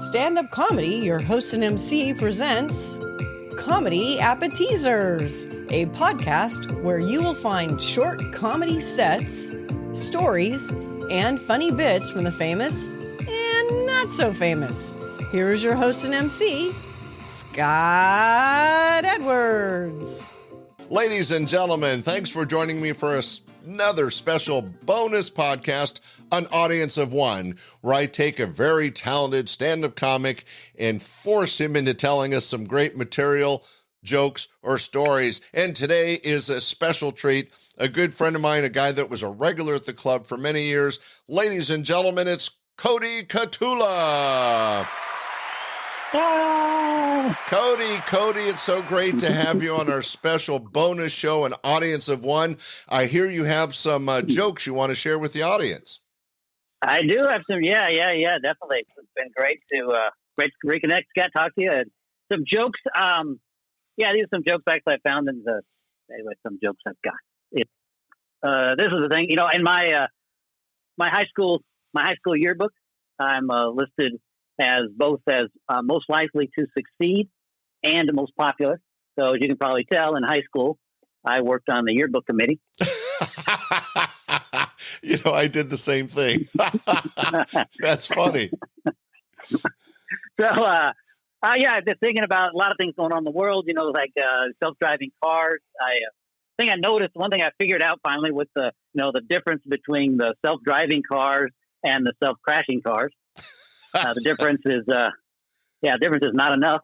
Standup Comedy, your host and MC, presents Comedy Appetizers, a podcast where you will find short comedy sets, stories, and funny bits from the famous and not so famous. Here is your host and MC, Scott Edwards. Ladies and gentlemen, thanks for joining me for another special bonus podcast, An Audience of One, where I take a very talented stand-up comic and force him into telling us some great material, jokes, or stories. And today is a special treat. A good friend of mine, a guy that was a regular at the club for many years. Ladies and gentlemen, it's Cody Cotulla. Cody, it's so great to have you on our special bonus show, An Audience of One. I hear you have some jokes you want to share with the audience. I do have some, yeah, definitely. It's been great to reconnect, Scott, talk to you. Some jokes, these are some jokes actually I found in some jokes I've got. This is the thing, in my high school yearbook, I'm listed as both as most likely to succeed and most popular. So as you can probably tell, in high school, I worked on the yearbook committee. I did the same thing. That's funny. So, just thinking about a lot of things going on in the world, like self-driving cars. One thing I figured out finally with the difference between the self-driving cars and the self-crashing cars. The difference is not enough.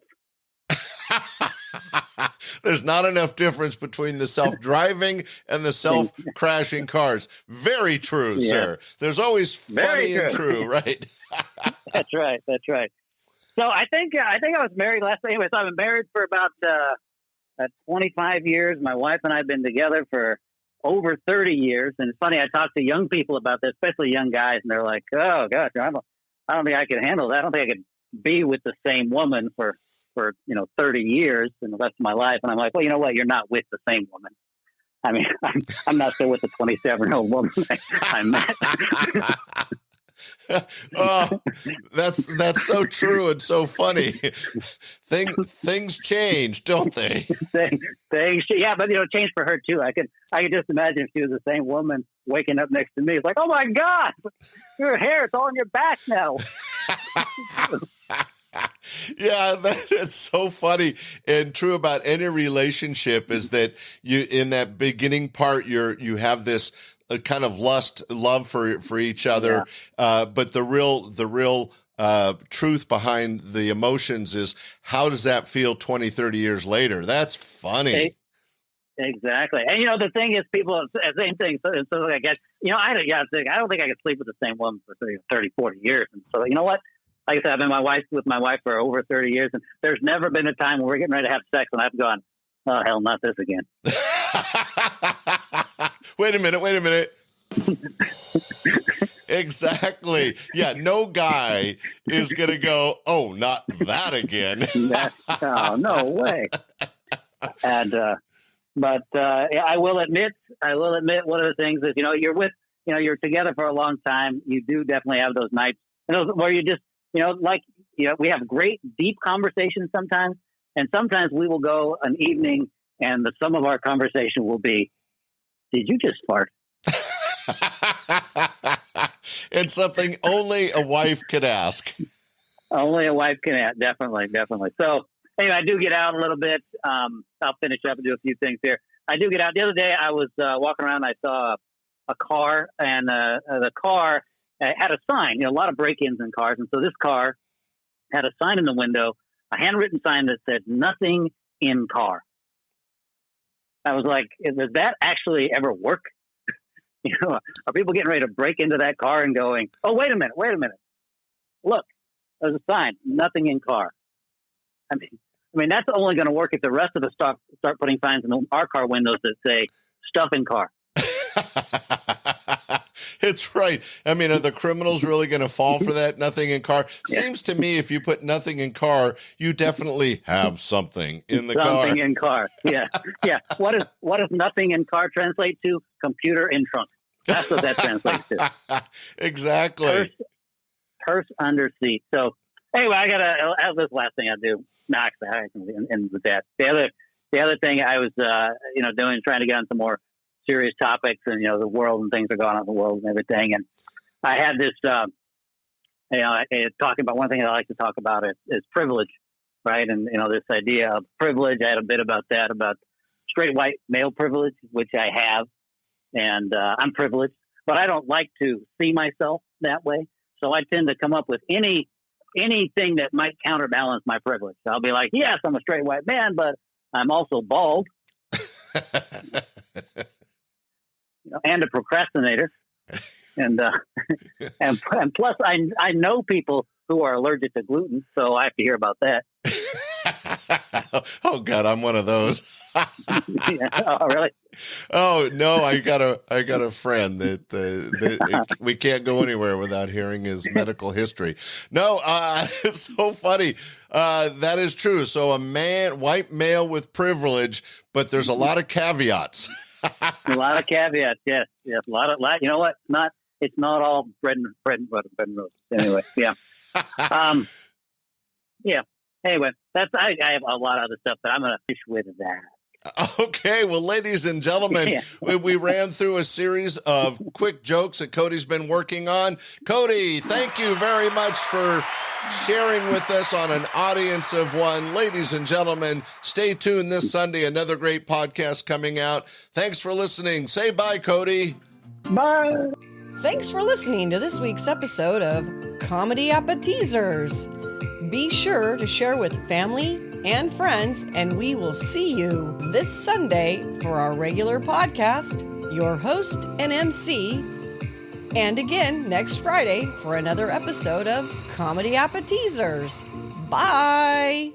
There's not enough difference between the self-driving and the self-crashing cars. Very true, yeah. Sir. There's always funny and true, right? That's right. So I think I was married last night. Anyway, so I've been married for about 25 years. My wife and I have been together for over 30 years. And it's funny, I talk to young people about this, especially young guys, and they're like, oh, gosh, I don't think I could handle that. I don't think I could be with the same woman for 30 years in the rest of my life. And I'm like, well, you know what? You're not with the same woman. I mean, I'm not still with the 27-year-old woman I met. Oh, that's so true and so funny. Things change, don't they? Things, yeah, but change for her too. I could just imagine if she was the same woman waking up next to me. It's like, oh my God, your hair, it's all on your back now. Yeah, that's so funny and true about any relationship is that you, in that beginning part, you have this kind of love for each other. Yeah. But the real truth behind the emotions is how does that feel 20, 30 years later? That's funny. Exactly. And, the thing is people, same thing. So I guess, I don't think I could sleep with the same woman for 30, 40 years. And so, you know what? Like I said, I've been with my wife for over 30 years, and there's never been a time where we're getting ready to have sex and I've gone, oh, hell, not this again. Wait a minute. Exactly. Yeah, no guy is going to go, oh, not that again. No way. And, but I will admit, one of the things is, you're together for a long time. You do definitely have those nights where you just, we have great, deep conversations sometimes. And sometimes we will go an evening and the sum of our conversation will be, did you just fart? It's something only a wife could ask. Only a wife can ask. Definitely. So anyway, I do get out a little bit. I'll finish up and do a few things here. I do get out. The other day I was walking around. I saw a car, and the car had a sign. A lot of break-ins in cars, and so this car had a sign in the window, a handwritten sign that said "Nothing in car." I was like, does that actually ever work? Are people getting ready to break into that car and going, oh, wait a minute. Look, there's a sign, nothing in car. I mean, that's only going to work if the rest of us start putting signs in our car windows that say stuff in car. It's right. I mean, are the criminals really going to fall for that? Nothing in car. Yeah. Seems to me if you put nothing in car, you definitely have something in the car. Something in car. Yeah. Yeah. What does nothing in car translate to? Computer in trunk. That's what that translates to. Exactly. Purse under seat. So Anyway, I gotta. This last thing I do. Knox that and with that. The other thing I was doing, trying to get on some more serious topics, and the world and things are going on in the world and everything. And I had this, talking about one thing I like to talk about is privilege, right? And this idea of privilege. I had a bit about that, about straight white male privilege, which I have, and I'm privileged, but I don't like to see myself that way. So I tend to come up with anything that might counterbalance my privilege. So I'll be like, yes, I'm a straight white man, but I'm also bald, and a procrastinator, and plus I know people who are allergic to gluten, so I have to hear about that. Oh God, I'm one of those. Yeah. Oh, really? Oh no, I got a friend that we can't go anywhere without hearing his medical history. No, it's so funny. That is true. So white male with privilege, but there's a lot of caveats. A lot of caveats. Yes. A lot. You know what? It's not all bread and roses. Anyway, yeah. Yeah. Anyway, I have a lot of other stuff, but I'm gonna fish with that. Okay, well, ladies and gentlemen, we ran through a series of quick jokes that Cody's been working on. Cody, thank you very much for sharing with us on An Audience of One. Ladies and gentlemen, stay tuned this Sunday. Another great podcast coming out. Thanks for listening. Say bye, Cody. Bye. Thanks for listening to this week's episode of Comedy Appetizers. Be sure to share with family and friends, and we will see you this Sunday for our regular podcast, your host and MC, and again next Friday for another episode of Comedy Appetizers. Bye!